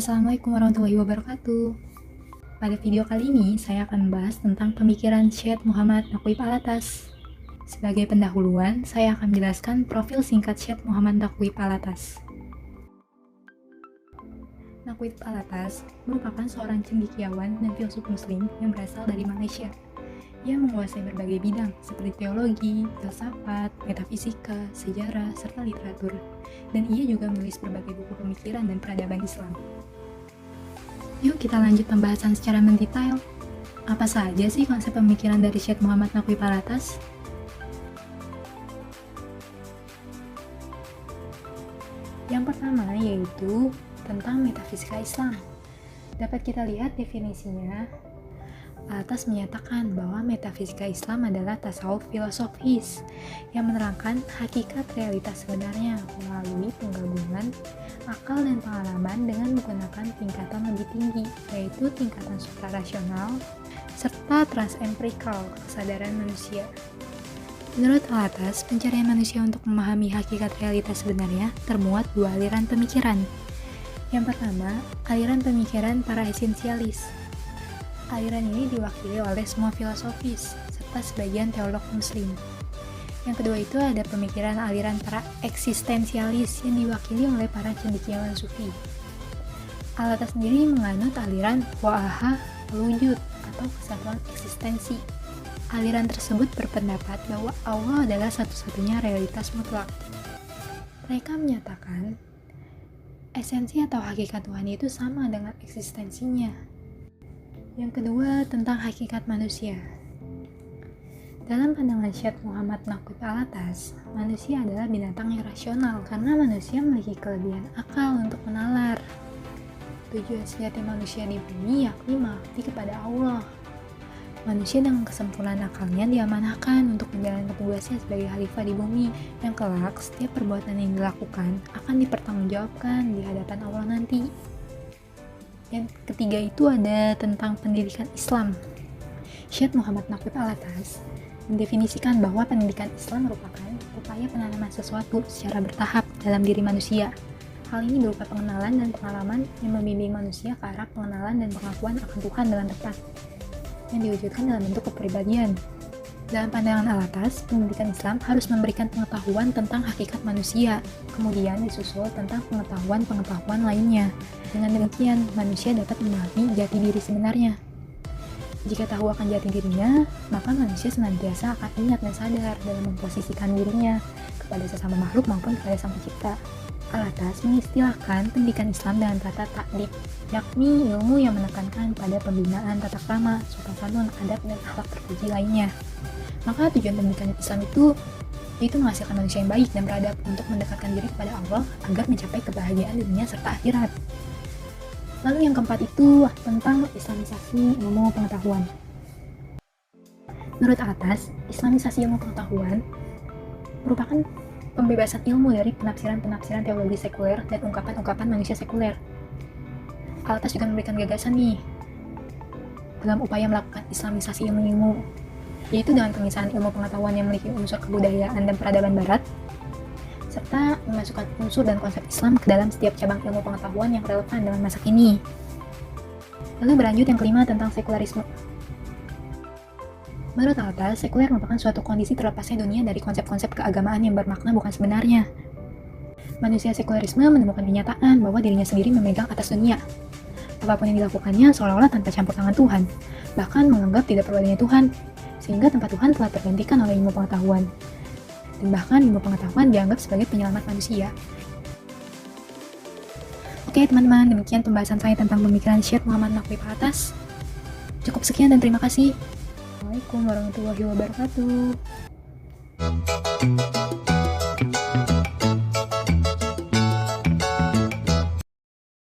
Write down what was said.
Assalamualaikum warahmatullahi wabarakatuh. Pada video kali ini, saya akan membahas tentang pemikiran Syed Muhammad Naqib Alatas. Sebagai pendahuluan, saya akan menjelaskan profil singkat Syed Muhammad Naqib Alatas. Naqib Alatas merupakan seorang cendekiawan dan filsuf muslim yang berasal dari Malaysia. Ia menguasai berbagai bidang seperti teologi, filsafat, metafisika, sejarah, serta literatur. Dan ia juga menulis berbagai buku pemikiran dan peradaban Islam. Yuk kita lanjut pembahasan secara mendetail. Apa saja sih konsep pemikiran dari Syed Muhammad Naqib Alatas? Yang pertama yaitu tentang metafisika Islam. Dapat kita lihat definisinya. Alatas menyatakan bahwa metafisika Islam adalah tasawuf filosofis yang menerangkan hakikat realitas sebenarnya melalui penggabungan akal dan pengalaman dengan menggunakan tingkatan lebih tinggi, yaitu tingkatan suprarasional serta transempirikal kesadaran manusia. Menurut Alatas, pencarian manusia untuk memahami hakikat realitas sebenarnya termuat dua aliran pemikiran. Yang pertama, aliran pemikiran para esensialis. Aliran ini diwakili oleh semua filosofis, serta sebagian teolog muslim. Yang kedua itu ada pemikiran aliran para eksistensialis yang diwakili oleh para cendekiawan sufi. Alatas sendiri menganut aliran wa'aha al-wujud atau kesatuan eksistensi. Aliran tersebut berpendapat bahwa Allah adalah satu-satunya realitas mutlak. Mereka menyatakan esensi atau hakikat Tuhan itu sama dengan eksistensinya. Yang kedua, tentang hakikat manusia. Dalam pandangan Syed Muhammad Naqib Alatas, manusia adalah binatang yang rasional karena manusia memiliki kelebihan akal untuk menalar. Tujuan sejati manusia di bumi yakni mengabdi kepada Allah. Manusia dengan kesempurnaan akalnya diamanahkan untuk menjalankan tugasnya sebagai khalifah di bumi, yang kelak setiap perbuatan yang dilakukan akan dipertanggungjawabkan di hadapan Allah nanti. Yang ketiga itu ada tentang pendidikan Islam. Syed Muhammad Naqib Alatas mendefinisikan bahwa pendidikan Islam merupakan upaya penanaman sesuatu secara bertahap dalam diri manusia. Hal ini berupa pengenalan dan pengalaman yang membimbing manusia ke arah pengenalan dan pengakuan akan Tuhan dengan tepat, yang diwujudkan dalam bentuk kepribadian. Dalam pandangan Alatas, pendidikan Islam harus memberikan pengetahuan tentang hakikat manusia, kemudian disusul tentang pengetahuan-pengetahuan lainnya. Dengan demikian, manusia dapat memahami jati diri sebenarnya. Jika tahu akan jati dirinya, maka manusia senantiasa akan ingat dan sadar dalam memposisikan dirinya kepada sesama makhluk maupun kepada Sang Pencipta. Alatas mengistilahkan pendidikan Islam dengan kata ta'dib, yakni ilmu yang menekankan pada pembinaan tata krama, sopan santun, adab, dan akhlak terpuji lainnya. Maka tujuan pendidikan Islam itu yaitu menghasilkan manusia yang baik dan beradab untuk mendekatkan diri kepada Allah agar mencapai kebahagiaan dunia serta akhirat. Lalu yang keempat itu tentang islamisasi ilmu pengetahuan. Menurut Alatas, islamisasi ilmu pengetahuan merupakan pembebasan ilmu dari penafsiran-penafsiran teologi sekuler dan ungkapan-ungkapan manusia sekuler. Alatas juga memberikan gagasan nih dalam upaya melakukan islamisasi ilmu-ilmu, yaitu dengan pemisahan ilmu pengetahuan yang memiliki unsur kebudayaan dan peradaban barat, serta memasukkan unsur dan konsep Islam ke dalam setiap cabang ilmu pengetahuan yang relevan dengan masa kini. Lalu berlanjut yang kelima tentang sekularisme. Menurut Alatas, sekuler merupakan suatu kondisi terlepasnya dunia dari konsep-konsep keagamaan yang bermakna bukan sebenarnya. Manusia sekularisme menemukan kenyataan bahwa dirinya sendiri memegang atas dunia. Apapun yang dilakukannya seolah-olah tanpa campur tangan Tuhan, bahkan menganggap tidak perlu adanya Tuhan, sehingga tempat Tuhan telah tergantikan oleh ilmu pengetahuan. Dan bahkan ilmu pengetahuan dianggap sebagai penyelamat manusia. Oke teman-teman, demikian pembahasan saya tentang pemikiran Syed Muhammad Naqib Alatas. Cukup sekian dan terima kasih. Assalamualaikum warahmatullahi wabarakatuh.